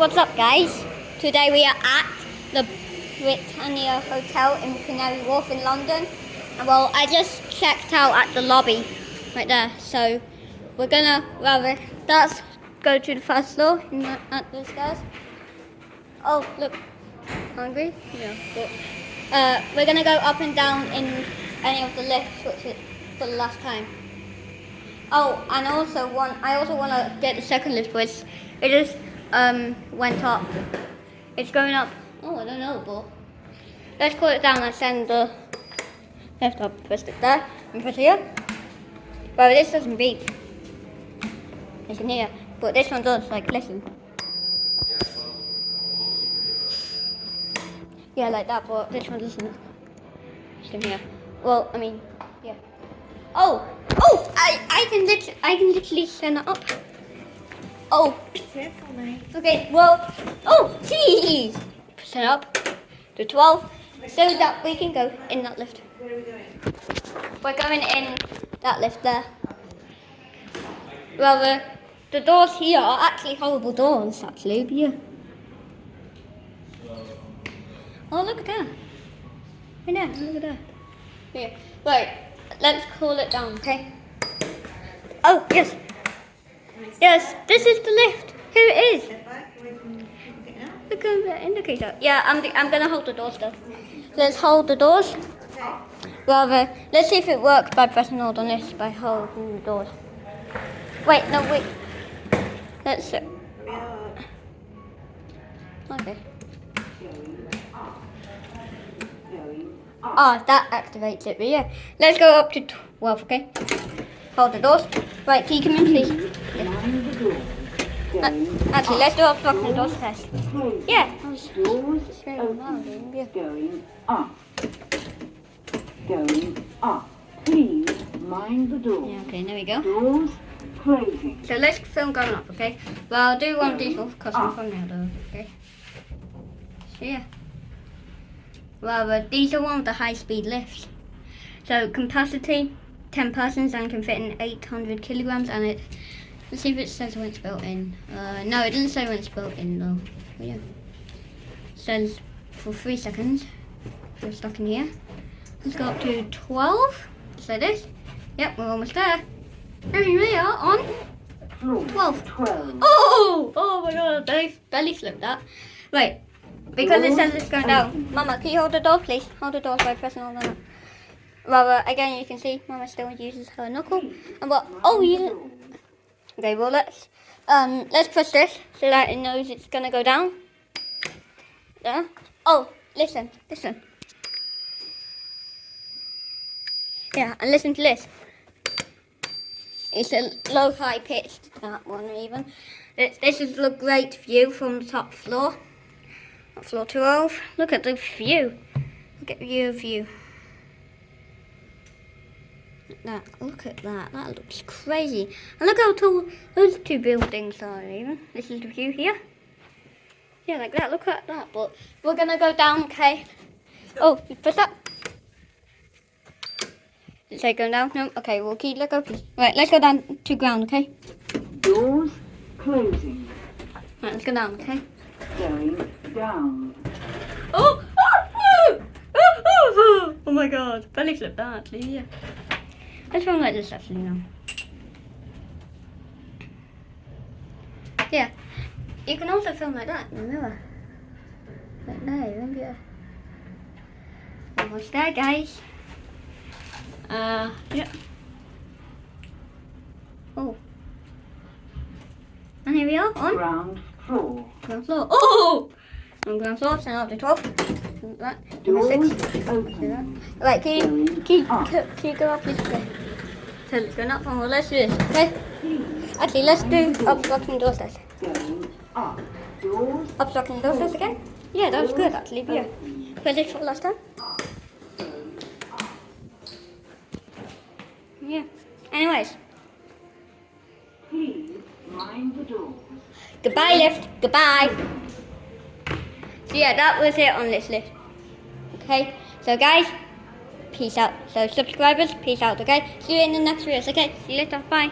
what's up guys? Today we are at the Britannia Hotel in Canary Wharf in London. And well, I just checked out at the lobby right there. So we're gonna let's go to the first floor at the stairs. Oh look, hungry? Yeah. But, we're gonna go up and down in any of the lifts, which is for the last time. Oh, and I also want to get the second lift, which it just went up. It's going up. Oh, I don't know, but let's call it down and send the lift up. Press it there and press here. Well, this doesn't beep. You can hear, but this one does. Like, listen. Yeah, like that, but this one doesn't. You can hear. Well, I mean, yeah. Oh, I can literally send it up. Oh. Careful, mate. Okay, well, oh, jeez. Send it up to 12 so that we can go in that lift. Where are we going? We're going in that lift there. Well, the doors here are actually horrible doors, actually, but yeah. Oh, look at that. Right there, look at that. Yeah, right. Let's cool it down, okay? Oh, yes. Yes, this is the lift. Here it is. Step back away from getting out. Look at the indicator. Yeah, I'm going to hold the doors though. Let's hold the doors. Okay. Let's see if it works by pressing hold on this, by holding the doors. Wait, no, wait. Let's... Yeah. Okay. Ah, that activates it, but yeah. Let's go up to 12, okay? Hold the doors. Right, can you come in, please? Yeah. Actually, let's do obstruction the doors test. Yeah. Doors going up. Going up. Please mind the door. Yeah, okay, there we go. Doors closing. So let's film going up, okay? Well, I'll do one of these off because I'm from now, though, okay? So yeah. Well, these are one of the high-speed lifts. So capacity, 10 persons and can fit in 800 kilograms, and it. Let's see if it says when it's built in. No, it doesn't say when it's built in though. But yeah. It says for 3 seconds. We're stuck in here. Let's go up to 12. So this. Yep, we're almost there. And we are on 12. Oh my god, belly slipped that. Right. Because it says it's going down. Mama, can you hold the door, please? Hold the door by pressing on that. Well, again, you can see Mama still uses her knuckle. And what? Oh, you. Okay, well let's press this so that it knows it's gonna go down. There. Oh, listen. Yeah, and listen to this. It's a low, high pitched, that one even. This is a great view from the top floor. Floor 12. Look at the view. Look at the view. Look at that. That looks crazy. And look how tall those two buildings are even. This is the view here. Yeah, like that. Look at that. But we're gonna go down, okay? Oh, you press that. Did it say going down? No? Okay, we'll keep let go please. Right, let's go down to ground, okay? Doors closing. Right, let's go down, okay? Going down. Oh! Oh my god. Belly flip that actually, yeah. Let's film like this actually now. Yeah. You can also film like that in the mirror. Like there, remember? Almost there, guys. Yeah. Oh. And here we are on Ground floor. ground floor. Oh! On ground floor, send up to 12. That. Doors 6. open. Right, can you go up this way? So it's going up, and well, let's do this, okay? Actually, let's do obstructing doors test. Going up. Doors Obstructing doors test again? Yeah, that was good actually, yeah. Press it for last time? Yeah. Anyways. please mind the doors. Goodbye lift, goodbye. So yeah, that was it on this lift. Okay, so guys, peace out. So subscribers, peace out, okay? See you in the next videos, okay? See you later, bye.